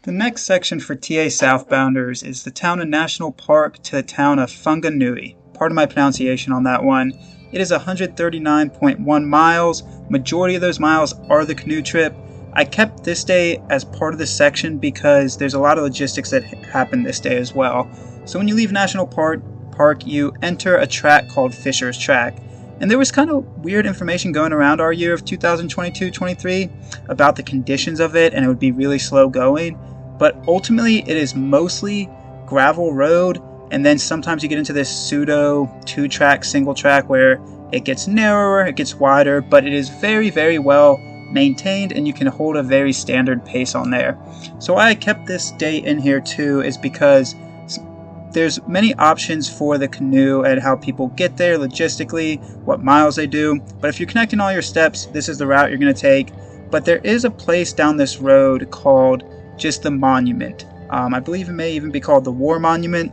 The next section for TA Southbounders is the town and national park to the town of Whanganui. Pardon my pronunciation on that one. It is 139.1 miles. Majority of those miles are the canoe trip. I kept this day as part of the section because there's a lot of logistics that happen this day as well. So when you leave National Park, you enter a track called Fisher's Track. And there was kind of weird information going around our year of 2022-23 about the conditions of it, and it would be really slow going. But ultimately, it is mostly gravel road, and then sometimes you get into this pseudo two-track, single track where it gets narrower, it gets wider, but it is very, very well maintained, and you can hold a very standard pace on there. So why I kept this day in here too is because there's many options for the canoe and how people get there logistically, what miles they do. But if you're connecting all your steps, this is the route you're going to take. But there is a place down this road called just the Monument. I believe it may even be called the War Monument.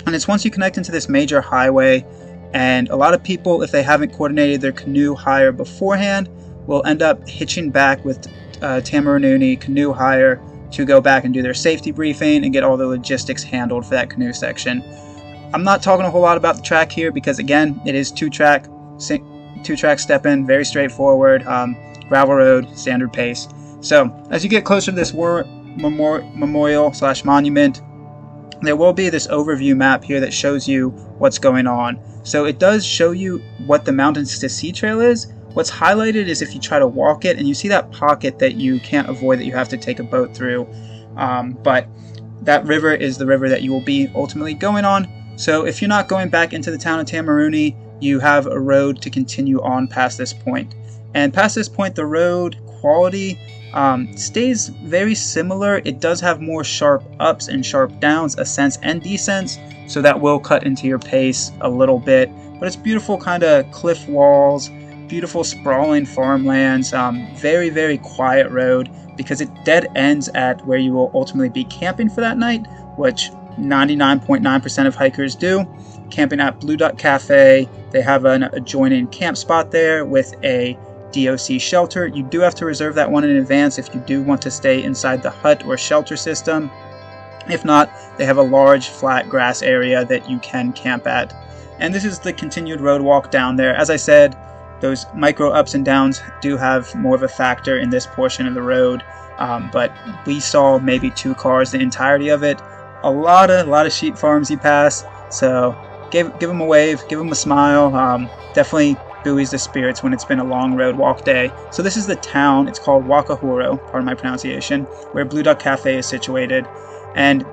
And it's once you connect into this major highway, and a lot of people, if they haven't coordinated their canoe hire beforehand, will end up hitching back with Tamarununi Canoe Hire to go back and do their safety briefing and get all the logistics handled for that canoe section. I'm not talking a whole lot about the track here because, again, it is two-track step-in, very straightforward, gravel road, standard pace. So as you get closer to this war memorial/monument, there will be this overview map here that shows you what's going on. So it does show you what the Mountains to Sea Trail is. What's highlighted is if you try to walk it, and you see that pocket that you can't avoid, that you have to take a boat through. But that river is the river that you will be ultimately going on. So if you're not going back into the town of Tamaruni, you have a road to continue on past this point. And past this point, the road quality stays very similar. It does have more sharp ups and sharp downs, ascents and descents, so that will cut into your pace a little bit. But it's beautiful kind of cliff walls, beautiful sprawling farmlands, very, very quiet road because it dead ends at where you will ultimately be camping for that night, which 99.9% of hikers do. Camping at Blue Duck Cafe. They have an adjoining camp spot there with a DOC shelter. You do have to reserve that one in advance if you do want to stay inside the hut or shelter system. If not, they have a large flat grass area that you can camp at. And this is the continued road walk down there. As I said, those micro ups and downs do have more of a factor in this portion of the road, but we saw maybe 2 cars the entirety of it. A lot of sheep farms you pass, so give them a wave, give them a smile. Definitely buoys the spirits when it's been a long road walk day. So this is the town. It's called Wakahuro, pardon my pronunciation, where Blue Duck Cafe is situated, and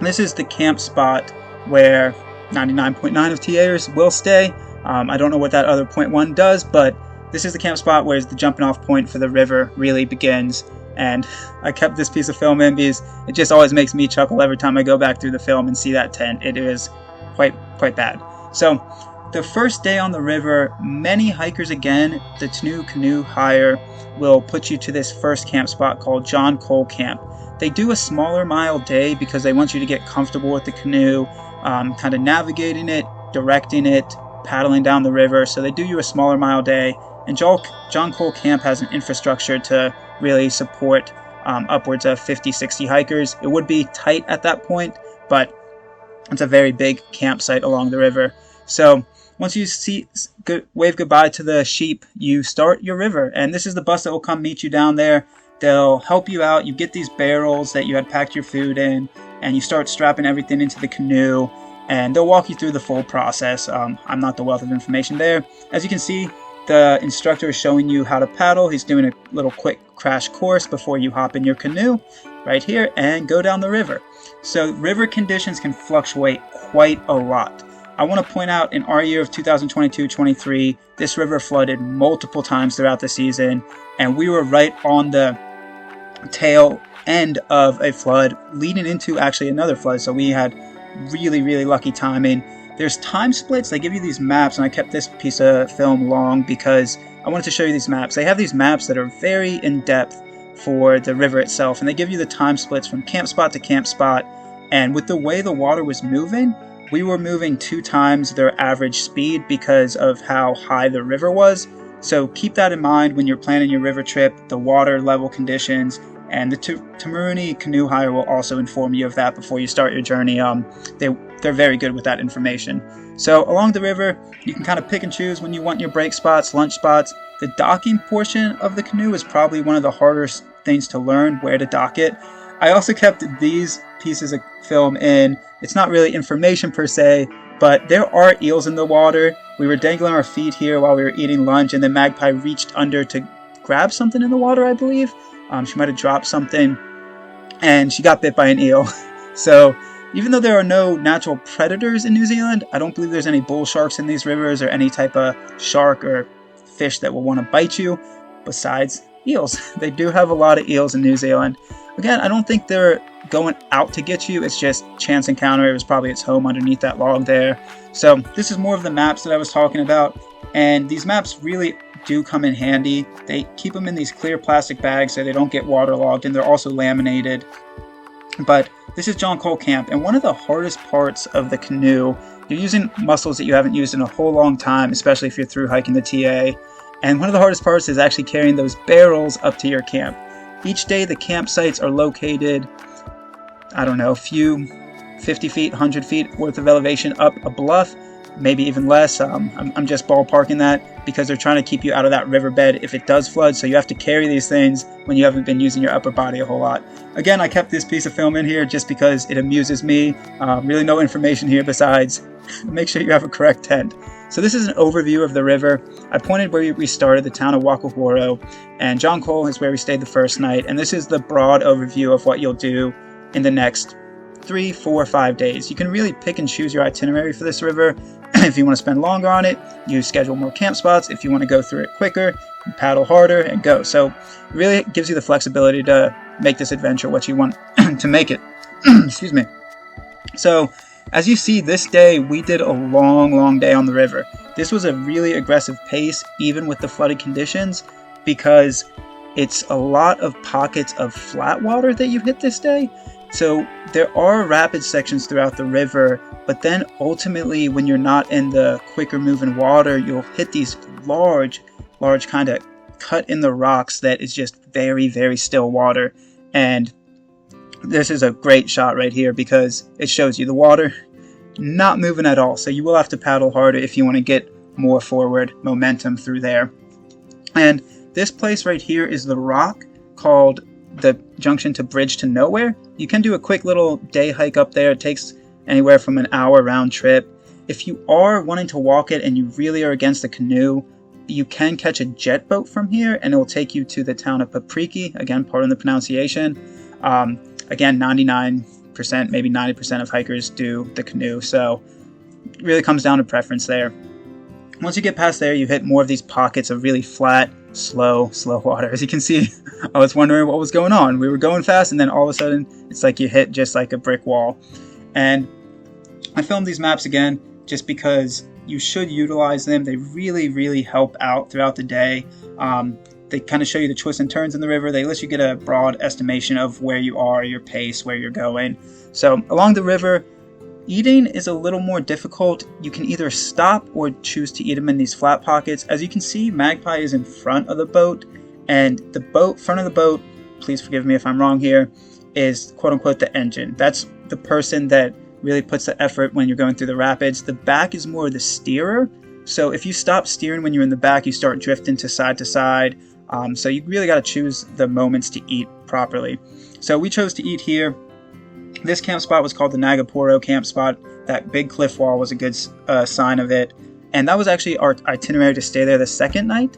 this is the camp spot where 99.9% of TAers will stay. I don't know what that other 0.1 does, but this is the camp spot where the jumping off point for the river really begins. And I kept this piece of film in because it just always makes me chuckle every time I go back through the film and see that tent. It is quite bad. So the first day on the river, many hikers, again, the Canoe Hire will put you to this first camp spot called John Cole Camp. They do a smaller mile day because they want you to get comfortable with the canoe, kind of navigating it, directing it, paddling down the river. So they do you a smaller mile day, and John Cole Camp has an infrastructure to really support upwards of 50-60 hikers. It would be tight at that point, but it's a very big campsite along the river. So once you wave goodbye to the sheep, you start your river, and this is the bus that will come meet you down there. They'll help you out. You get these barrels that you had packed your food in, and you start strapping everything into the canoe, and they'll walk you through the full process. I'm not the wealth of information there. As you can see, the instructor is showing you how to paddle. He's doing a little quick crash course before you hop in your canoe right here and go down the river. So river conditions can fluctuate quite a lot. I want to point out, in our year of 2022-23, this river flooded multiple times throughout the season, and we were right on the tail end of a flood leading into actually another flood. So we had really, really lucky timing. There's time splits. They give you these maps, and I kept this piece of film long because I wanted to show you these maps. They have these maps that are very in-depth for the river itself, and they give you the time splits from camp spot to camp spot. And with the way the water was moving, we were moving 2 times their average speed because of how high the river was. So keep that in mind when you're planning your river trip. The water level conditions, and the time splits, they give you these maps. They have these maps that are very in-depth for the river itself, and they give you the time splits from camp spot to camp spot. And with the way the water was moving, we were moving 2 times their average speed because of how high the river was. So keep that in mind when you're planning your river trip. And the Tamaruni canoe hire will also inform you of that before you start your journey. They're very good with that information. So along the river, you can kind of pick and choose when you want your break spots, lunch spots. The docking portion of the canoe is probably one of the hardest things to learn, where to dock it. I also kept these pieces of film in. It's not really information per se, but there are eels in the water. We were dangling our feet here while we were eating lunch, and then Magpie reached under to grab something in the water, I believe. She might have dropped something, and she got bit by an eel. So even though there are no natural predators in New Zealand, I don't believe there's any bull sharks in these rivers or any type of shark or fish that will want to bite you, besides eels. They do have a lot of eels in New Zealand. Again, I don't think they're going out to get you. It's just chance encounter. It was probably its home underneath that log there. So this is more of the maps that I was talking about, and these maps really do come in handy. They keep them in these clear plastic bags so they don't get waterlogged, and they're also laminated. But this is John Cole Camp, and one of the hardest parts of the canoe, you're using muscles that you haven't used in a whole long time, especially if you're through hiking the TA. And one of the hardest parts is actually carrying those barrels up to your camp. Each day the campsites are located, I don't know, a few 50 feet, 100 feet worth of elevation up a bluff, maybe even less. I'm just ballparking that because they're trying to keep you out of that riverbed if it does flood, so you have to carry these things when you haven't been using your upper body a whole lot. Again, I kept this piece of film in here just because it amuses me. Really no information here besides make sure you have a correct tent. So this is an overview of the river. I pointed where we started, the town of Wakahoro, and John Cole is where we stayed the first night, and this is the broad overview of what you'll do in the next 3, 4, 5 days. You can really pick and choose your itinerary for this river. If you want to spend longer on it, you schedule more camp spots. If you want to go through it quicker, you paddle harder and go. So it really gives you the flexibility to make this adventure what you want to make it. Excuse me. So as you see, this day we did a long day on the river. This was a really aggressive pace, even with the flooded conditions, because it's a lot of pockets of flat water that you hit this day. So there are rapid sections throughout the river, but then ultimately when you're not in the quicker moving water, you'll hit these large kind of cut in the rocks that is just very still water. And this is a great shot right here because it shows you the water not moving at all. So you will have to paddle harder if you want to get more forward momentum through there. And this place right here is the rock called the junction to Bridge to Nowhere. You can do a quick little day hike up there. It takes anywhere from an hour round trip. If you are wanting to walk it and you really are against the canoe, you can catch a jet boat from here and it will take you to the town of Papriki. Again, pardon the pronunciation. Again, 99%, maybe 90% of hikers do the canoe, so it really comes down to preference there. Once you get past there, you hit more of these pockets of really flat, slow water. As you can see, I was wondering what was going on. We were going fast, and then all of a sudden, it's like you hit just like a brick wall. And I filmed these maps again just because you should utilize them. They really help out throughout the day. They kind of show you the twists and turns in the river. They let you get a broad estimation of where you are, your pace, where you're going. So along the river, eating is a little more difficult. You can either stop or choose to eat them in these flat pockets. As you can see, Magpie is in front of the boat, and the front of the boat, please forgive me if I'm wrong here, is quote unquote the engine. That's the person that really puts the effort when you're going through the rapids. The back is more the steerer. So if you stop steering when you're in the back, you start drifting to side. So you really got to choose the moments to eat properly. So we chose to eat here. This camp spot was called the Nagaporo camp spot. That big cliff wall was a good sign of it. And that was actually our itinerary to stay there the second night,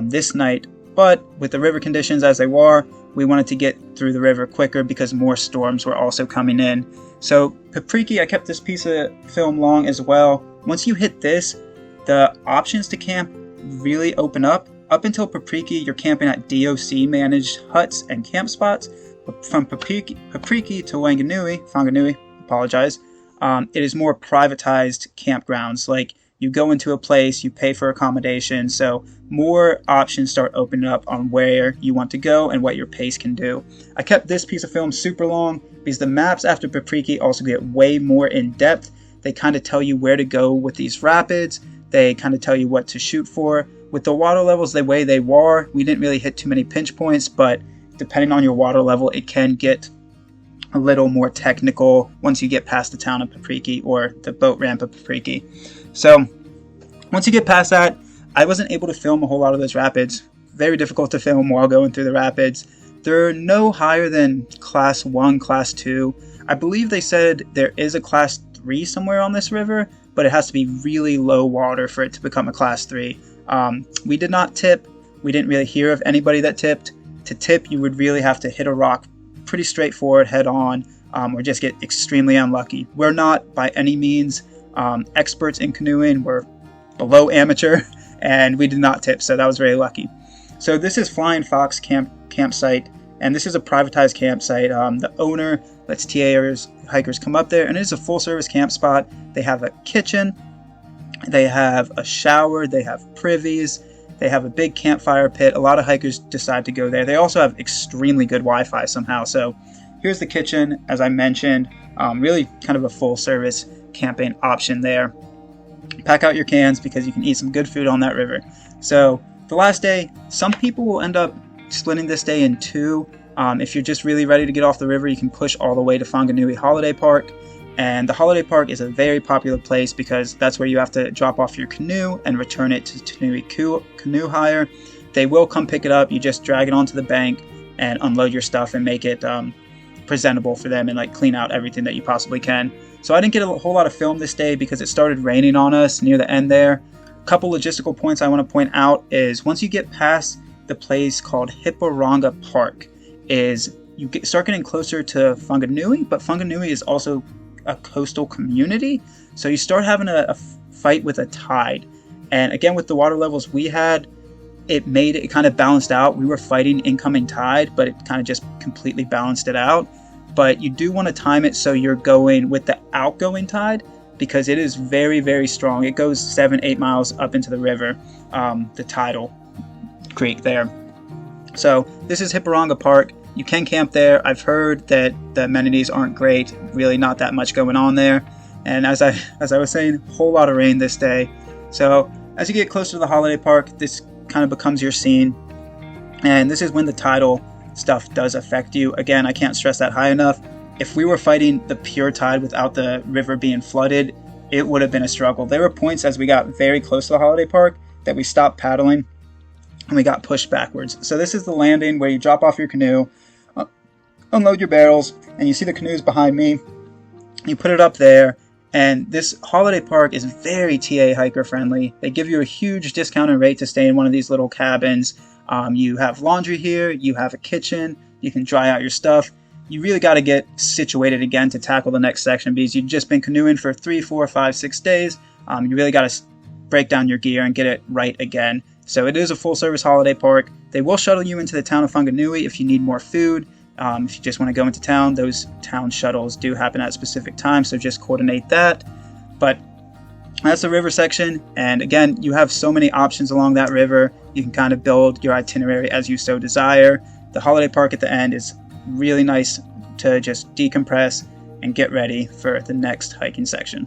this night. But with the river conditions as they were, we wanted to get through the river quicker because more storms were also coming in. So Papriki, I kept this piece of film long as well. Once you hit this, the options to camp really open up. Up until Papriki, you're camping at DOC-managed huts and camp spots. From Papriki to Whanganui, apologize, it is more privatized campgrounds. Like, you go into a place, you pay for accommodation, so more options start opening up on where you want to go and what your pace can do. I kept this piece of film super long because the maps after Papriki also get way more in depth. They kind of tell you where to go with these rapids. They kind of tell you what to shoot for. With the water levels the way they were, we didn't really hit too many pinch points, but depending on your water level, it can get a little more technical once you get past the town of Papriki, or the boat ramp of Papriki. So once you get past that, I wasn't able to film a whole lot of those rapids. Very difficult to film while going through the rapids. They're no higher than class 1, class 2. I believe they said there is a class 3 somewhere on this river, but it has to be really low water for it to become a class 3. We did not tip. We didn't really hear of anybody that tipped. To tip, you would really have to hit a rock pretty straightforward head on, or just get extremely unlucky. We're not by any means experts in canoeing. We're below amateur, and we did not tip, so that was very lucky. So this is Flying Fox campsite, and this is a privatized campsite. The owner lets TAers, hikers come up there, and it is a full-service camp spot. They have a kitchen, they have a shower, they have privies, they have a big campfire pit. A lot of hikers decide to go there. They also have extremely good Wi-Fi somehow. So here's the kitchen, as I mentioned, really kind of a full-service camping option there. Pack out your cans because you can eat some good food on that river. So the last day, some people will end up splitting this day in two. If you're just really ready to get off the river, you can push all the way to Whanganui Holiday Park. And the Holiday Park is a very popular place because that's where you have to drop off your canoe and return it to Canoe Canoe Hire. They will come pick it up. You just drag it onto the bank and unload your stuff and make it presentable for them, and like clean out everything that you possibly can. So I didn't get a whole lot of film this day because it started raining on us near the end there. A couple logistical points I want to point out is once you get past the place called HikingAmerica Park, is you start getting closer to Whanganui, but Whanganui is also a coastal community, so you start having a fight with a tide. And again, with the water levels we had, it kind of balanced out. We were fighting incoming tide, but it kind of just completely balanced it out. But you do want to time it so you're going with the outgoing tide, because it is very, very strong. It goes 7-8 miles up into the river, the tidal creek there. So this is HikingAmerica Park. You can camp there. I've heard that the amenities aren't great, really not that much going on there. And as I was saying, a whole lot of rain this day. So as you get closer to the holiday park, this kind of becomes your scene. And this is when the tidal stuff does affect you. Again, I can't stress that high enough. If we were fighting the pure tide without the river being flooded, it would have been a struggle. There were points as we got very close to the holiday park that we stopped paddling and we got pushed backwards. So this is the landing where you drop off your canoe, unload your barrels, and you see the canoes behind me. You put it up there, and this holiday park is very TA hiker friendly. They give you a huge discounted rate to stay in one of these little cabins. You have laundry here, you have a kitchen, you can dry out your stuff. You really got to get situated again to tackle the next section because you've just been canoeing for 3, 4, 5, 6 days. You really got to break down your gear and get it right again. So it is a full service holiday park. They will shuttle you into the town of Whanganui if you need more food. If you just want to go into town, those town shuttles do happen at specific times, so just coordinate that. But that's the river section, and again, you have so many options along that river. You can kind of build your itinerary as you so desire. The holiday park at the end is really nice to just decompress and get ready for the next hiking section.